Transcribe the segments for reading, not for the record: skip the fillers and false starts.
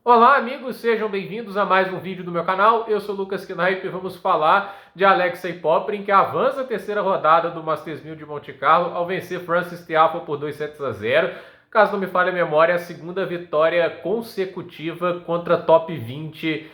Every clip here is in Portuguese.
Olá, amigos, sejam bem-vindos a mais um vídeo do meu canal. Eu sou o Lucas Knipe e vamos falar de Alexei Popyrin, que avança a terceira rodada do Masters 1000 de Monte Carlo ao vencer Frances Tiafoe por 2-0. Caso não me falhe a memória, a segunda vitória consecutiva contra top 20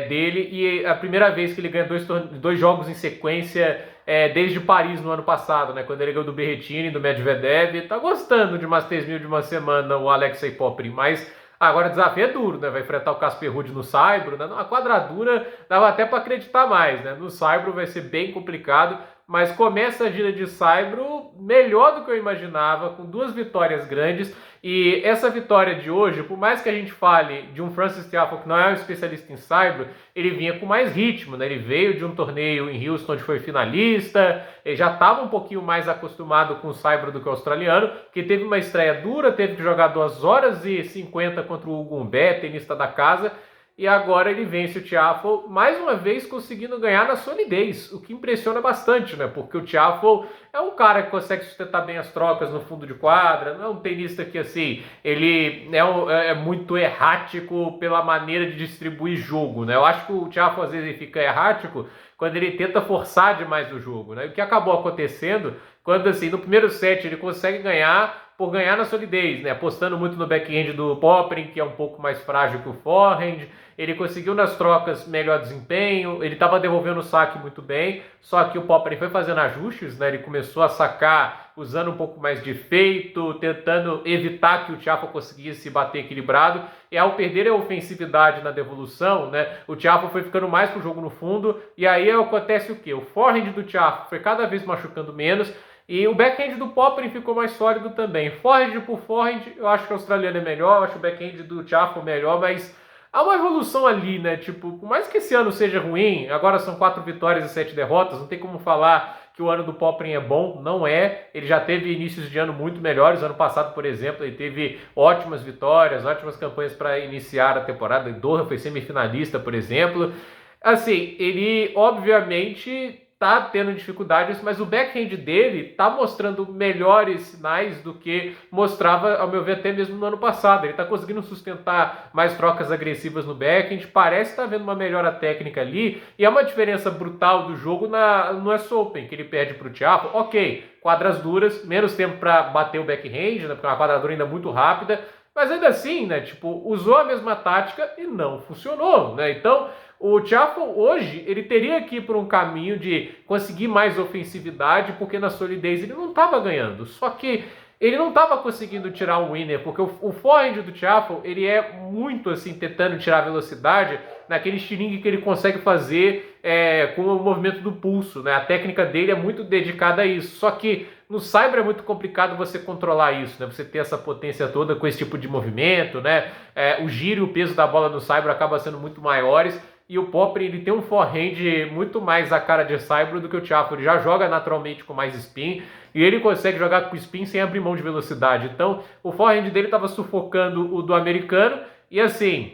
dele e a primeira vez que ele ganha dois jogos em sequência desde Paris no ano passado, né, quando ele ganhou do Berrettini e do Medvedev. Tá gostando de Masters 1000 de uma semana o Alexei Popyrin, mas agora o desafio é duro, né? Vai enfrentar o Casper Ruud no Saibro, né? Na quadradura dava até para acreditar mais, né? No Saibro vai ser bem complicado, mas começa a gira de Saibro melhor do que eu imaginava, com duas vitórias grandes. E essa vitória de hoje, por mais que a gente fale de um Frances Tiafoe que não é um especialista em Saibro, ele vinha com mais ritmo, né? Ele veio de um torneio em Houston onde foi finalista, ele já estava um pouquinho mais acostumado com o Saibro do que o australiano, que teve uma estreia dura, teve que jogar 2 horas e 50 contra o Hugo Humbert, tenista da casa, e agora ele vence o Tiafoe, mais uma vez conseguindo ganhar na solidez, o que impressiona bastante, né? Porque o Tiafoe é um cara que consegue sustentar bem as trocas no fundo de quadra, não é um tenista que, assim, ele é muito errático pela maneira de distribuir jogo, né? Eu acho que o Tiafoe às vezes fica errático quando ele tenta forçar demais o jogo, né? O que acabou acontecendo quando, assim, no primeiro set ele consegue ganhar por ganhar na solidez, né? Apostando muito no backhand do Popyrin, que é um pouco mais frágil que o forehand. Ele conseguiu nas trocas melhor desempenho, ele estava devolvendo o saque muito bem, só que o Popyrin foi fazendo ajustes, né? Ele começou a sacar usando um pouco mais de efeito, tentando evitar que o Tiafoe conseguisse bater equilibrado, e ao perder a ofensividade na devolução, né, o Tiafoe foi ficando mais pro jogo no fundo, e aí acontece o quê? O forehand do Tiafoe foi cada vez machucando menos, e o backhand do Popyrin ficou mais sólido também. Forehand por forehand, eu acho que o australiano é melhor, eu acho o backhand do Tiafoe melhor, mas há uma evolução ali, né? Tipo, por mais que esse ano seja ruim, agora são 4 vitórias e 7 derrotas, não tem como falar que o ano do Popyrin é bom, não é. Ele já teve inícios de ano muito melhores. Ano passado, por exemplo, ele teve ótimas vitórias, ótimas campanhas para iniciar a temporada. Doha foi semifinalista, por exemplo. Assim, ele obviamente tá tendo dificuldades, mas o backhand dele tá mostrando melhores sinais do que mostrava, ao meu ver, até mesmo no ano passado. Ele tá conseguindo sustentar mais trocas agressivas no backhand, parece estar vendo uma melhora técnica ali, e é uma diferença brutal do jogo no US Open, que ele perde pro Tiafoe. Ok, quadras duras, menos tempo para bater o backhand, né, porque é uma quadradura ainda muito rápida, mas ainda assim, né, tipo, usou a mesma tática e não funcionou, né? Então, o Tiafoe hoje, ele teria que ir por um caminho de conseguir mais ofensividade, porque na solidez ele não estava ganhando. Só que ele não estava conseguindo tirar um winner, porque o forehand do Tiafoe, ele é muito assim, tentando tirar velocidade naquele estilingue que ele consegue fazer com o movimento do pulso, né? A técnica dele é muito dedicada a isso. Só que no Saibro é muito complicado você controlar isso, né? Você ter essa potência toda com esse tipo de movimento, né? O giro e o peso da bola no Saibro acaba sendo muito maiores. E o Popyrin, ele tem um forehand muito mais a cara de Saibro do que o Tiafoe. Ele já joga naturalmente com mais spin e ele consegue jogar com spin sem abrir mão de velocidade. Então, o forehand dele estava sufocando o do americano. E assim,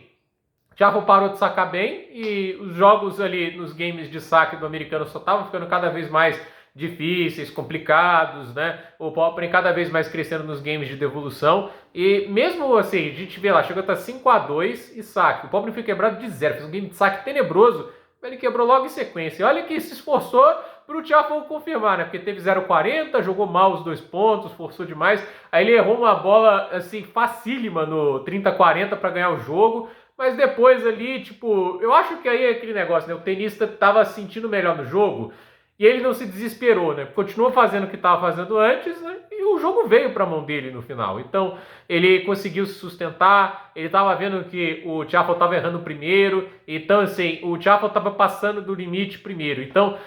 Tiafoe parou de sacar bem e os jogos ali nos games de saque do americano só estavam ficando cada vez mais difíceis, complicados, né? O Popyrin cada vez mais crescendo nos games de devolução. E mesmo assim, a gente vê lá, chegou a estar 5-2 e saque. O Popyrin foi quebrado de 0, fez um game de saque tenebroso, mas ele quebrou logo em sequência. E olha que se esforçou para o Tiafoe confirmar, né? Porque teve 0,40, jogou mal os 2 pontos, forçou demais. Aí ele errou uma bola assim facílima no 30-40 para ganhar o jogo. Mas depois ali, tipo, eu acho que aí é aquele negócio, né? O tenista estava sentindo melhor no jogo e ele não se desesperou, né? Continuou fazendo o que estava fazendo antes, né? E o jogo veio para a mão dele no final. Então, ele conseguiu se sustentar, ele estava vendo que o Tiafoe estava errando primeiro, então, assim, o Tiafoe estava passando do limite primeiro. Então,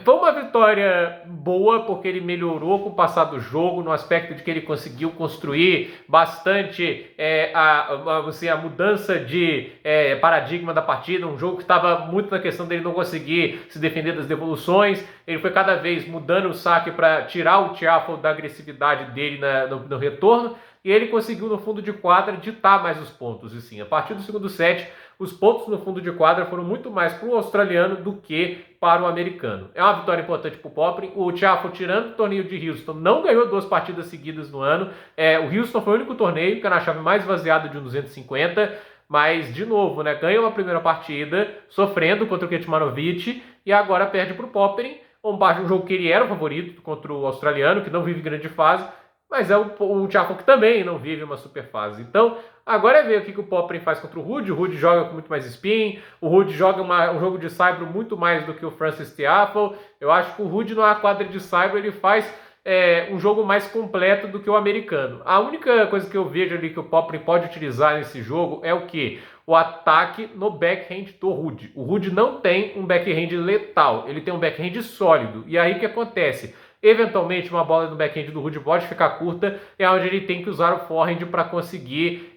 foi uma vitória boa, porque ele melhorou com o passar do jogo, no aspecto de que ele conseguiu construir bastante a mudança de paradigma da partida, um jogo que estava muito na questão dele não conseguir se defender das devoluções. Ele foi cada vez mudando o saque para tirar o Tiafoe da agressividade dele no retorno, e ele conseguiu no fundo de quadra ditar mais os pontos. E sim, a partir do segundo set, os pontos no fundo de quadra foram muito mais para o australiano do que para o americano. É uma vitória importante para o Popyrin. O Tiafoe, tirando o torneio de Houston, não ganhou 2 partidas seguidas no ano. O Houston foi o único torneio que era na chave mais vaziada de um 250. Mas, de novo, né, ganha uma primeira partida, sofrendo contra o Kecmanovic, e agora perde para o Popyrin, um jogo que ele era o favorito contra o australiano, que não vive grande fase, mas é o Tiafoe que também não vive uma super fase. Então, agora é ver o que o Popyrin faz contra o Ruud. O Ruud joga com muito mais spin, o Ruud joga um jogo de saibro muito mais do que o Francis Tiafoe. Eu acho que o Ruud numa quadra de saibro ele faz um jogo mais completo do que o americano. A única coisa que eu vejo ali que o Popyrin pode utilizar nesse jogo é o quê? O ataque no backhand do Ruud. O Ruud não tem um backhand letal, ele tem um backhand sólido. E aí o que acontece? Eventualmente, uma bola no backhand do Ruud pode ficar curta, é onde ele tem que usar o forehand para conseguir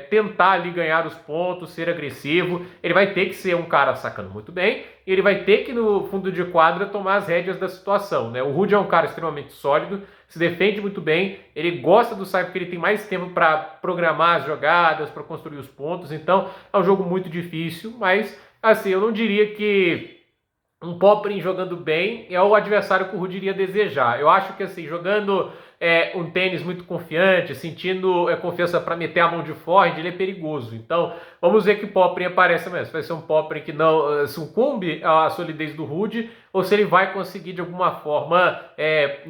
tentar ali ganhar os pontos, ser agressivo. Ele vai ter que ser um cara sacando muito bem, e ele vai ter que, no fundo de quadra, tomar as rédeas da situação, né? O Ruud é um cara extremamente sólido, se defende muito bem, ele gosta do saibro porque ele tem mais tempo para programar as jogadas, para construir os pontos, então é um jogo muito difícil, mas assim, eu não diria que um Popyrin jogando bem é o adversário que o Ruud iria desejar. Eu acho que assim, jogando um tênis muito confiante, sentindo confiança para meter a mão de forehand, ele é perigoso. Então, vamos ver que Popyrin aparece mesmo. Se vai ser um Popyrin que não sucumbe à solidez do Ruud, ou se ele vai conseguir de alguma forma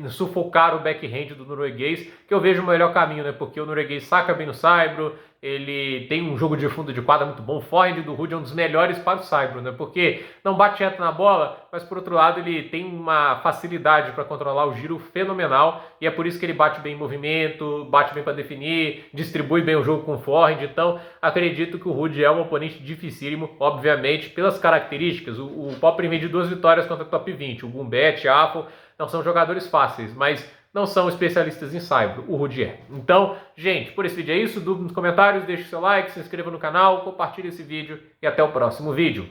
sufocar o backhand do norueguês, que eu vejo o melhor caminho, né? Porque o norueguês saca bem no saibro, ele tem um jogo de fundo de quadra muito bom. O forehand do Ruud é um dos melhores para o saibro, né? Porque não bate reto na bola, mas por outro lado ele tem uma facilidade para controlar o giro fenomenal, e é por isso que ele bate bem em movimento, bate bem para definir, distribui bem o jogo com o forehand. Então acredito que o Ruud é um oponente dificílimo, obviamente, pelas características. O Popyrin vem de 2 vitórias contra o top 20. O Gumbet, Tiafoe não são jogadores fáceis, mas não são especialistas em saibro, o Ruud é. Então, gente, por esse vídeo é isso. Dúvida nos comentários, deixe seu like, se inscreva no canal, compartilhe esse vídeo e até o próximo vídeo.